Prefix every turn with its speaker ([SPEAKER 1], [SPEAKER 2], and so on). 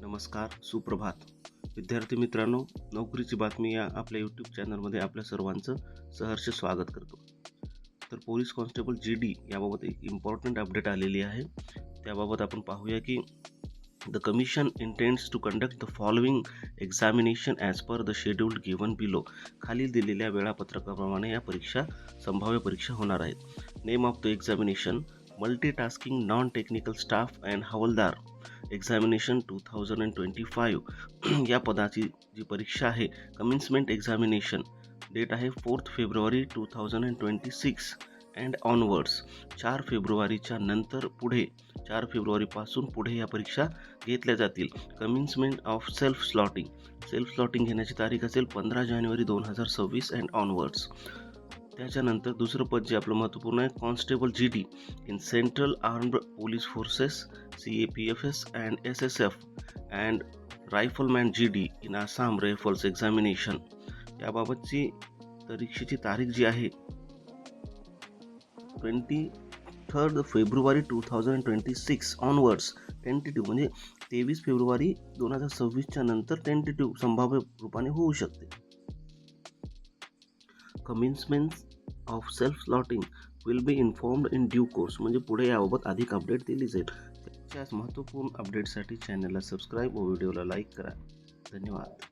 [SPEAKER 1] नमस्कार, सुप्रभात. विद्यार्थी मित्रांनो, नोकरीची बातमी या आपल्या यूट्यूब चॅनलमध्ये आपल्या सर्वांचं सहर्ष स्वागत करतो. तर पोलीस कॉन्स्टेबल GD याबाबत एक इम्पॉर्टंट अपडेट आलेली आहे. त्याबाबत आपण पाहूया की the commission intends to conduct the following examination as per the schedule given below. खालील दिलेल्या वेळापत्रकाप्रमाणे या संभाव्य परीक्षा होणार आहेत. Name of the examination multitasking non technical staff and havaldar examination 2025. या पदाची जी परीक्षा आहे कमिन्समेंट एक्झामिनेशन डेट आहे 4 फेब्रुवारी 2026 अँड ऑनवर्ड्स. 4 फेब्रुवारीच्या नंतर पुढे 4 फेब्रुवारीपासून पुढे या परीक्षा घेतल्या जातील. कमिन्समेंट ऑफ सेल्फ स्लॉटिंग घेण्याची तारीख असेल 15 जानेवारी 2026 अँड ऑनवर्ड्स. त्याच्यानंतर दुसरं पद जे आपलं महत्त्वपूर्ण आहे constable GD in central armed police forces CAPFS and SSF and rifleman GD in Assam rifles examination. याबाबतची परीक्षेची तारीख जी आहे 23 फेब्रुवारी 2026 ऑनवर्ड्स. टेंटेटिव्ह म्हणजे 23 फेब्रुवारी 2026च्या नंतर टेंटेटिव्ह संभाव्य रूपाने होऊ शकते. Commencement of self slotting will be informed in due course. म्हणजे पुढे याबाबत अधिक अपडेट दिली जाईल. त्याच्याच महत्त्वपूर्ण अपडेटसाठी चॅनलला सबस्क्राईब व व्हिडिओला लाईक करा. धन्यवाद.